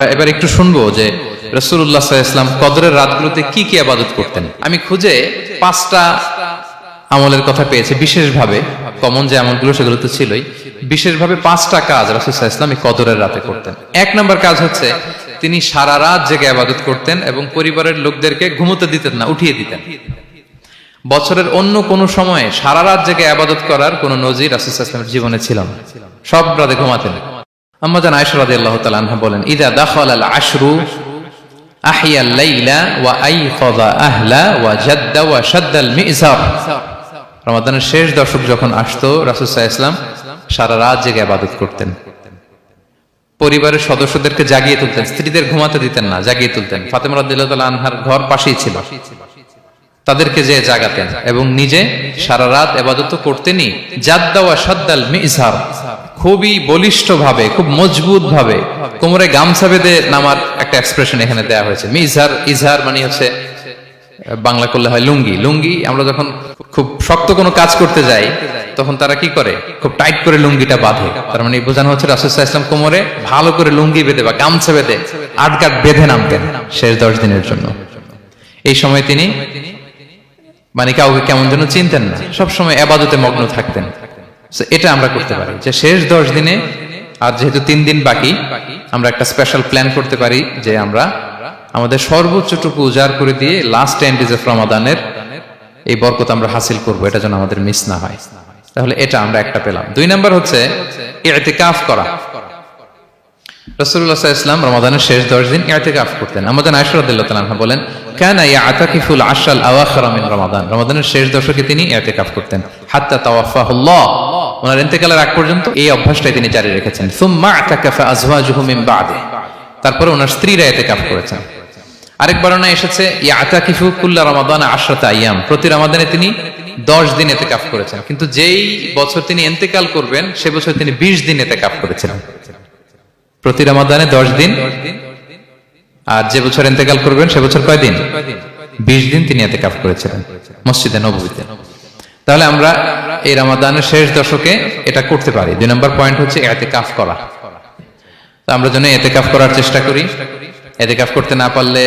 এবার একটু শুনবো যে রাসূলুল্লাহ সাল্লাল্লাহু আলাইহি ওয়াসাল্লাম কদরের রাতগুলোতে কি কি ইবাদত করতেন। আমি খুঁজে 5টা আমলের কথা পেয়েছি, বিশেষভাবে কমন যে আমলগুলো সেগুলো তো ছিলই, বিশেষভাবে 5টা কাজ রাসূল সাল্লাল্লাহু আলাইহি ওয়াসাল্লাম এই কদরের রাতে করতেন। 1 নম্বর কাজ হচ্ছে তিনি সারা রাত জেগে ইবাদত করতেন এবং পরিবারের লোকদেরকে ঘুমোতে দিতেন না, উঠিয়ে দিতেন। বছরের অন্য কোন সময়ে সারা রাত জেগে ইবাদত করার কোন নজির রাসূল সাল্লাল্লাহু আলাইহি ওয়াসাল্লামের জীবনে ছিল না। সব রাতে ঘুমাতেন। আম্মা জান আয়েশা রাদিয়াল্লাহু তাআলা আনহা বলেন, ইযা দাখালাল আশরু আহিয়াল লাইলা ওয়া আইকাযা আহলা ওয়া জাদ্দা ওয়া শাদ্দাল মিযার। রমাদানের শেষ দশক যখন আসতো রাসূল সাল্লাল্লাহু আলাইহি ওয়াসাল্লাম সারা রাত জেগে ইবাদত করতেন। পরিবারের সদস্যদেরকে জাগিয়ে তুলতেন, স্ত্রীদের ঘুমাতে দিতেন না, জাগিয়ে তুলতেন। ফাতেমা রাদিয়াল্লাহু তাআলা আনহার ঘর পাশেই ছিল, তাদেরকে যে জাগাতেন এবং নিজে সারা রাত ইবাদত করতেনই। জাদ্দা ওয়া শাদ্দাল মিযার, খুবই বলিষ্ঠ ভাবে, খুব মজবুত ভাবে কোমরে গামছা বেঁধে নামার একটা এক্সপ্রেশন এখানে দেওয়া হয়েছে। মিজহার, ইজহার মানে হচ্ছে বাংলা করলে হয় লুঙ্গি। লুঙ্গি আমরা যখন খুব শক্ত কোনো কাজ করতে যাই তখন তারা কি করে, খুব টাইট করে লুঙ্গিটা বাঁধে। তার মানে বোঝানো হচ্ছে রাসূল সাল্লাল্লাহু আলাইহি ওয়াসাল্লাম কোমরে ভালো করে লুঙ্গি বেঁধে বা গামছা বেঁধে আটগাট বেঁধে নামতেন শেষ 10 দিনের জন্য। এই সময় তিনি মানে কাউকে কেমন যেন চিনতেন না, সবসময় ইবাদতে মগ্ন থাকতেন। এটা আমরা করতে পারি যে শেষ 10 দিনে, আর যেহেতু 3 দিন বাকি, আমরা একটা স্পেশাল প্ল্যান করতে পারি যে আমরা আমাদের সর্বোচ্চটুকু উজাড় করে দিয়ে লাস্ট 10 ডেজ অফ রমাদানের এই বরকত আমরা হাসিল করব, এটা যেন আমাদের মিস না হয়। তাহলে এটা আমরা একটা পেলাম। 2 নাম্বার হচ্ছে ইতিকাফ করা। রাসূলুল্লাহ সাল্লাল্লাহু আলাইহি ওয়াসাল্লাম রমাদানের শেষ 10 দিন ইতিকাফ করতেন। আমাদের আয়েশা রাদিয়াল্লাহু তাআলা আনহা বলেন, কানা ইয়াতাকিফুল আশরাল আওয়াখির মিন রমাদান। রমাদানের শেষ দশকে তিনি ইতিকাফ করতেন। হাত্তা তাওয়াফাহুল্লাহ, ওনার ইন্তেকালের আগ পর্যন্ত এই অভ্যাসটাই তিনি জারি রেখেছেন। সুম্মা আতাকাফা আজওয়াজুহু মিন বা'দি, তারপরে ওনার স্ত্রীরা ইতিকাফ করেছেন। আরেক বর্ণনায় এসেছে ইয়াতাকিফু কুল্লা রমাদান 10 আইয়াম, প্রতি রমাদানে তিনি 10 দিন ইতিকাফ করেছেন। কিন্তু যেই বছর তিনি ইন্তেকাল করবেন সে বছর তিনি 20 দিন ইতিকাফ করেছিলেন। প্রতি রমাদানে 10 দিন, আর যে বছর ইন্তেকাল করবেন সে বছর কয় দিন? 20 দিন তিনি ইতিকাফ করেছিলেন মসজিদে নববীতে। তাহলে আমরা এই রমাদানের শেষ দশকে এটা করতে পারি। 2 নম্বর পয়েন্ট হচ্ছে ইতিকাফ করা। তো আমরা যেন ইতিকাফ করার চেষ্টা করি। ইতিকাফ করতে না পারলে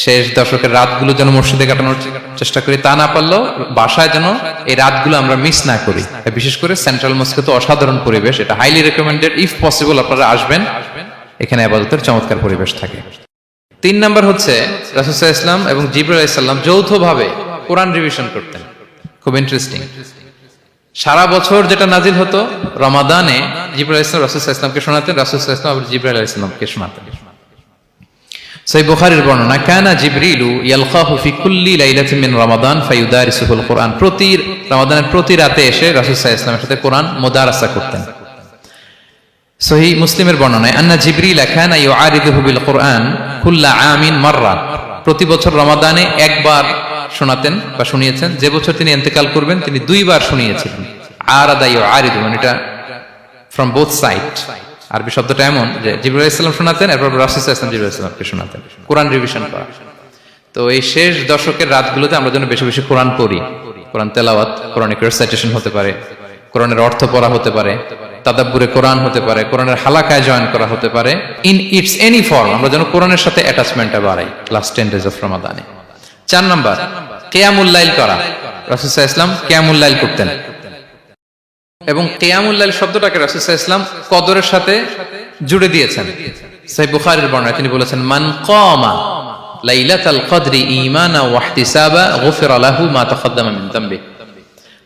শেষ দশকের রাতগুলো যেন মসজিদে কাটানোর চেষ্টা করি, তা না পারলেও বাসায় যেন এই রাতগুলো আমরা মিস না করি। বিশেষ করে সেন্ট্রাল মস্কে তো অসাধারণ পরিবেশ, এটা হাইলি রেকমেন্ডেড। ইফ পসিবল আপনারা আসবেন, এখানে ইবাদতের চমৎকার পরিবেশ থাকে। 3 নাম্বার হচ্ছে রাসূল সাল্লাল্লাহু আলাইহি ওয়াসাল্লাম এবং জিবরাইল আলাইহিস সালাম যৌথভাবে কোরআন রিভিশন করতেন। খুব ইন্টারেস্টিং। সারা বছর যেটা নাজিল হতো, রমাদানে জিবরাইল আলাইহিস সালাম রাসূল সাল্লাল্লাহু আলাইহি ওয়াসাল্লামকে শোনাতেন, রাসূল সাল্লাল্লাহু আলাইহি ওয়াসাল্লাম আবার জিবরাইল আলাইহিস সালামকে শোনাতেন। সহিহ বুখারীর বর্ণনা, কানা জিবরিলু ইয়ালকাহু ফি কুল্লি লাইলাতিন মিন রমাদান ফায়ুদারিসুল কুরআন। প্রতি রমাদানের প্রতি রাতে এসে রাসূল সাল্লাল্লাহু আলাইহি ওয়াসাল্লামের সাথে কোরআন মুদারাসা করতেন। সহিহ মুসলিমের বর্ণনায়, আন্না জিবরিল কানা ইউআরিদুহু বিল কুরআন কুল্লা আমিন মাররা। প্রতি বছর রমাদানে একবার শোনাতেন বা শুনিয়েছেন। যে বছর তিনি ইন্তেকাল করবেন তিনি 2 বার শুনিয়েছিলেন। আরাদা ইউআরিদু মানে এটা ফ্রম বোথ সাইড। আরবি শব্দটা এমন যে জিবরাইল আলাইহিস সালাম শোনাতেন, এরপর রাসূল সাল্লাল্লাহু আলাইহি ওয়াসাল্লাম জিবরাইল আলাইহিস সালামকে শোনাতেন। কোরআন রিভিশন করা। তো এই শেষ দশকের রাতগুলোতে আমরা যেন বেশি বেশি কোরআন পড়ি। কোরআন তেলাওয়াত, কোরআনিক রিসাইটেশন হতে পারে, কোরআনের অর্থ পড়া হতে পারে, তাদাব্বুরে কোরআন হতে পারে, কোরআনের হালাকায় জয়েন করা হতে পারে। ইন ইটস এনি ফর্ম আমরা যেন কোরআনের সাথে অ্যাটাচমেন্টটা বাড়াই লাস্ট 10 ডেজ অফ রমাদানে। 4 নাম্বার কিয়ামুল লাইল করা। রাসূল সাল্লাল্লাহু আলাইহি ওয়াসাল্লাম কিয়ামুল লাইল করতেন এবং কিয়ামুল লাইল শব্দটাকে রাসূল সাল্লাল্লাহু আলাইহি ওয়াসাল্লাম কদরের সাথে জুড়ে দিয়েছেন। সহিহ বুখারীর বর্ণনায় তিনি বলেছেন, মান কামা লাইলাতাল কদরি ঈমানা ওয়া ইহতিসাবা গুফিরা লাহু মা তাকদ্দামা মিন যামবি।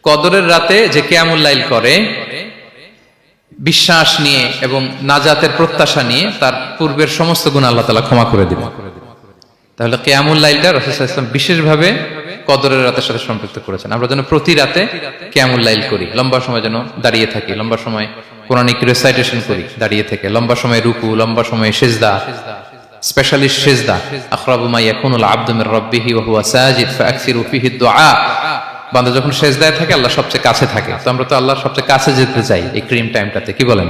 কদরের রাতে যে কিয়ামুল লাইল করে বিশ্বাস নিয়ে এবং নাজাতের প্রত্যাশা নিয়ে, তার পূর্বের সমস্ত গুনাহ আল্লাহ তাআলা ক্ষমা করে দিবেন। তাহলে কিয়ামুল লাইলটা রাসূল সাল্লাল্লাহু আলাইহি ওয়াসাল্লাম বিশেষভাবে কদরের রাতের সাথে সম্পৃক্ত করেছেন। আমরা যেন প্রতি রাতে কিয়ামুল লাইল করি, লম্বা সময় যেন দাঁড়িয়ে থাকি, লম্বা সময় কোরআনিক রিসাইটেশন করি দাঁড়িয়ে থেকে, লম্বা সময় রুকু, লম্বা সময় সিজদা, স্পেশালি সিজদা। আখরাবু মা ইয়াকুনুল আবদু মির রাব্বিহি ওয়া হুয়া সাজিদ ফাআকসিরু ফিহি দুআ। বান্দা যখন সিজদায় থাকে আল্লাহ সবচেয়ে কাছে থাকে। তো আমরা তো আল্লাহর সবচেয়ে কাছে যেতে চাই এই ক্রিম টাইমটাতে, কি বলেন?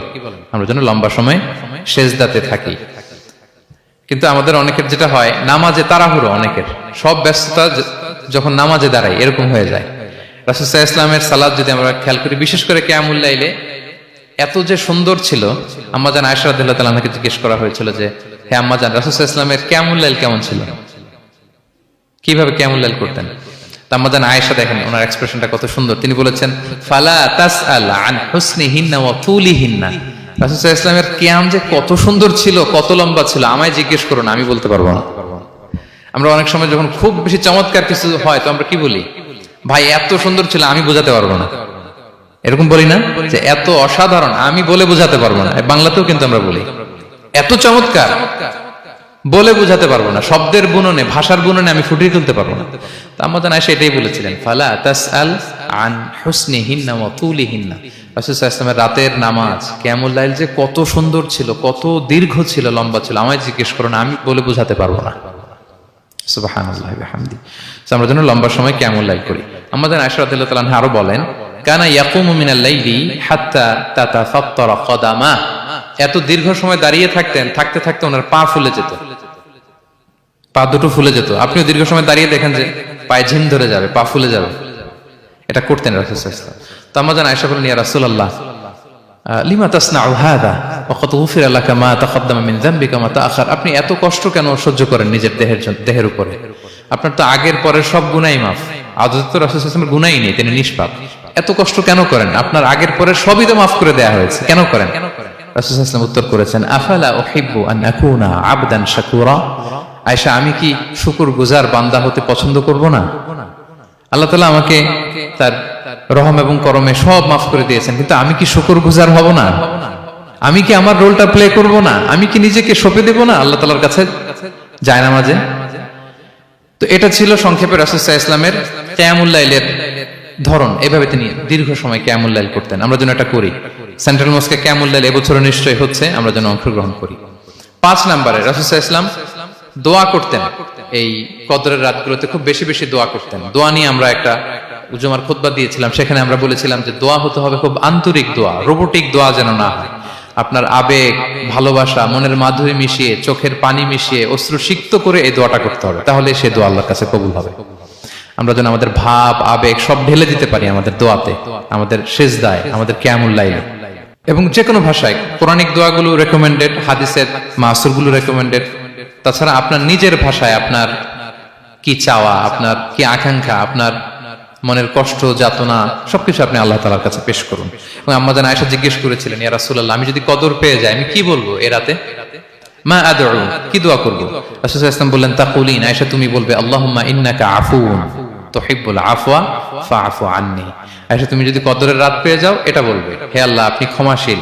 আমরা যেন লম্বা সময় সিজদাতে থাকি। কিন্তু আমাদের অনেকের যেটা হয়, নামাজে তাড়াহুড়ো, অনেকের সব ব্যস্ততা যখন নামাজে দাঁড়াই এরকম হয়ে যায়। রাসূল সাল্লাল্লাহু আলাইহি ওয়াসাল্লামের সালাত যদি আমরা খেয়াল করি, বিশেষ করে কিয়ামুল লাইলে এত যে সুন্দর ছিল। আম্মা জান আয়েশা রাদিয়াল্লাহু তাআলা আনহাকে জিজ্ঞেস করা হয়েছিল যে হে আম্মা জান, রাসূল সাল্লাল্লাহু আলাইহি ওয়াসাল্লামের কিয়ামুল লাইল কেমন ছিল, কিভাবে কিয়ামুল লাইল করতেন? আম্মা জান আয়েশা দেখেন ওনার এক্সপ্রেশনটা কত সুন্দর। তিনি বলেছেন ফালা তাসআল আন হুসনিহিন্না ওয়া তুলিহিন্না, রাসূল সাল্লাল্লাহু আলাইহি ওয়াসাল্লামের কিয়াম যে কত সুন্দর ছিল, কত লম্বা ছিল, আমায় জিজ্ঞেস করো না, আমি বলতে পারবো না। আমরা অনেক সময় যখন খুব বেশি চমৎকার কিছু হয় তো আমরা কি বলি, ভাই এত সুন্দর ছিল আমি বোঝাতে পারবো না, এরকম বলি না যে এত অসাধারণ আমি বলে বোঝাতে পারবো না। বাংলাতেও কিন্তু আমরা বলি এত চমৎকার বলে বোঝাতে পারবো না, শব্দের বুননে ভাষার বুননে আমি ফুটিয়ে তুলতে পারবো না। তো আম্মা জান আয়েশা এটাই বলেছিলেন ফালা তাসআল আন হুসনিহিন্না ওয়া তুলিহিন্না, রাসূল সাল্লাল্লাহু আলাইহি ওয়াসাল্লামের রাতের নামাজ কিয়ামুল লাইল যে কত সুন্দর ছিল, কত দীর্ঘ ছিল, লম্বা ছিল, আমায় জিজ্ঞেস করো না, আমি বলে বোঝাতে পারবো না। সুবহানাল্লাহি ওয়া বিহামদি। আমরা যেন লম্বা সময় কিয়ামুল লাইল করি। আম্মা জান আয়েশা রাদিয়াল্লাহু তাআলা আনহা আরো বলেন কানা ইয়াকুমু মিনাল লাইলি হাত্তা তাতাফাত্তারা কদামা, এত দীর্ঘ সময় দাঁড়িয়ে থাকতেন, থাকতে থাকতে ওনার পা ফুলে যেত, পা দুটো ফুলে যেত। আপনিও দীর্ঘ সময় দাঁড়িয়ে দেখেন যে পায়ে ঝিম ধরে যাবে, পা ফুলে যাবে, এটা করতেন রাসূল সাল্লাল্লাহু আলাইহি ওয়াসাল্লাম। তো আম্মা জান আয়েশা বলেন ইয়া রাসূলুল্লাহ লিমা তাসনাউ হাদা ওয়া ক্বাদ গুফিরা লাকা মা তাকদ্দামা মিন যামবিকা মা তাআখার, আপনি এত কষ্ট কেন সহ্য করেন নিজের দেহের উপরে? আপনার তো আগের পরের সব গুনাহ মাফ, আদত তো রাসূল সাল্লাল্লাহু আলাইহি ওয়াসাল্লামের গুনাহই নেই, তিনি নিষ্পাপ। এত কষ্ট কেন করেন? আপনার আগের পরের সবই তো মাফ করে দেয়া হয়েছে, কেন করেন? রাসূল সাল্লাল্লাহু আলাইহি ওয়াসাল্লাম উত্তর করেছেন আফালা উহিব্বু আন আকুনা আবদান শাকুরা, আয়েশা আমি কি শুকরগুজার বান্দা হতে পছন্দ করব না? আল্লাহ তাআলা আমাকে তার রহম এবং করমে সব মাফ করে দিয়েছেন, কিন্তু আমি কি শুকরগুজার হব না? আমি কি আমার রোলটা প্লে করব না? আমি কি নিজেকে সঁপে দেব না আল্লাহ তাআলার কাছে জায়নামাজে? তো এটা ছিল সংক্ষেপে রাসূল সাল্লাল্লাহু আলাইহি ওয়াসাল্লামের কিয়ামুল লাইলের ধরন। এভাবে তিনি দীর্ঘ সময় কিয়ামুল লাইল করতেন। আমরা যেন এটা করি। সেন্ট্রাল মস্কে কিয়ামুল লাইল এবছর নিশ্চয়ই হচ্ছে, আমরা যেন অংশগ্রহণ করি। 5 নম্বরে রাসূল সাল্লাল্লাহু আলাইহি ওয়াসাল্লাম দোয়া করতেন। এই কদরের রাতগুলোতে খুব বেশি বেশি দোয়া করতেন। দোয়া নিয়ে আমরা একটা জুমার খুতবা দিয়েছিলাম, সেখানে আমরা বলেছিলাম যে দোয়া হতে হবে খুব আন্তরিক দোয়া, রোবোটিক দোয়া যেন না হয়। আপনার আবেগ, ভালোবাসা, মনের মাধুরী মিশিয়ে, চোখের পানি মিশিয়ে, অশ্রু সিক্ত করে এই দোয়াটা করতে হবে, তাহলে সে দোয়া আল্লাহর কাছে কবুল হবে। আমরা যেন আমাদের ভাব, আবেগ সব ঢেলে দিতে পারি আমাদের দোয়াতে, আমাদের সিজদায়, আমাদের কিয়ামুল লাইলে। এবং যে কোনো ভাষায় কোরআনিক দোয়াগুলো রেকমেন্ডেড, হাদিসের মাসুরগুলো রেকমেন্ডেড। তাছাড়া আপনার নিজের ভাষায় আপনার কি চাওয়া, আপনার কি আকাঙ্ক্ষা, আপনার মনের কষ্ট, যাতনা সবকিছু আপনি আল্লাহ তাআলার কাছে পেশ করুন। এবং আম্মা জান আয়েশা জিজ্ঞেস করেছিলেন ইয়া রাসূলুল্লাহ, আমি যদি কদর পেয়ে যাই আমি কি বলবো এ রাতে? মা আদউ, কি দোয়া করব? রাসূল সাল্লাল্লাহু আলাইহি ওয়াসাল্লাম বললেন তাকুলিন, আয়েশা তুমি বলবে আল্লাহুম্মা ইন্নাকা আফুউন তুহিব্বুল আফওয়া ফাআফু আন্নী। আয়েশা তুমি যদি কদরের রাত পেয়ে যাও এটা বলবে, হে আল্লাহ আপনি ক্ষমাশীল,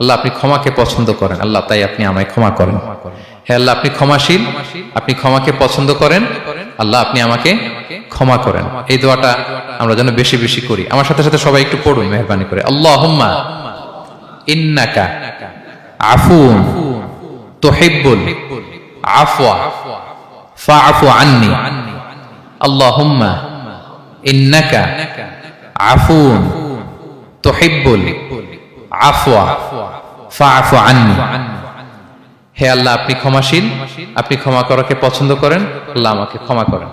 আল্লাহ আপনি ক্ষমাকে পছন্দ করেন, আল্লাহ তাই আপনি আমায় ক্ষমা করেন। হে আল্লাহ আপনি ক্ষমাশীল, আপনি ক্ষমাকে পছন্দ করেন, আল্লাহ আপনি আমাকে ক্ষমা করেন। এই দোয়াটা আমরা যেন বেশি বেশি করি। আমার সাথে সাথে সবাই একটু পড়ুন মেহেরবানি করে। আল্লাহুম্মা ইন্নাকা আফুউন তুহিব্বুল আফওয়া ফাআফু আন্নী। আল্লাহুম্মা ইন্নাকা আফুউন তুহিব্বুল আফওয়া ফাআফু আন্নী। হে আল্লাহ আপনি ক্ষমাশীল, আপনি ক্ষমা করাকে পছন্দ করেন, আল্লাহ আমাকে ক্ষমা করেন।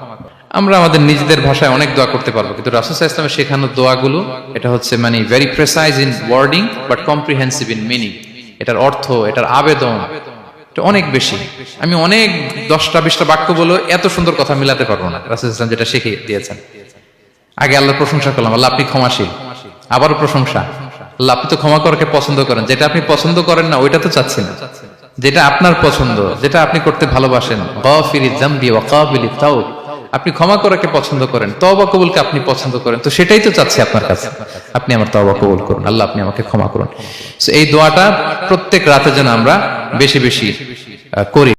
আমরা আমাদের নিজেদের ভাষায় অনেক দোয়া করতে পারবো, কিন্তু রাসূল সাল্লাল্লাহু আলাইহি ওয়াসাল্লামের শেখানো দোয়াগুলো এটা হচ্ছে মানে very precise in wording but comprehensive in meaning. এটার অর্থ, এটার আবেদন এটা অনেক বেশি। আমি অনেক 10টা-20টা বাক্য বলে এত সুন্দর কথা মিলাতে পারবো না। রাসূল সাল্লাল্লাহু আলাইহি ওয়াসাল্লাম যেটা শিখিয়ে দিয়েছেন, আগে আল্লাহর প্রশংসা করলাম, আল্লাহ আপনি ক্ষমাশীল, আবারও প্রশংসা, আল্লাহ আপনি তো ক্ষমা করাকে পছন্দ করেন। যেটা আপনি পছন্দ করেন না ওইটা তো চাচ্ছি না, যেটা আপনার পছন্দ, যেটা আপনি করতে ভালোবাসেন, গাফিরিয যামবি ওয়া কাবিলিত তাওব, আপনি ক্ষমা করাকে পছন্দ করেন, তওবা কবুলকে আপনি পছন্দ করেন, তো সেটাই তো চাচ্ছি আপনার কাছে, আপনি আমার তওবা কবুল করুন, আল্লাহ আপনি আমাকে ক্ষমা করুন। এই দোয়াটা প্রত্যেক রাতে যেন আমরা বেশি বেশি করি।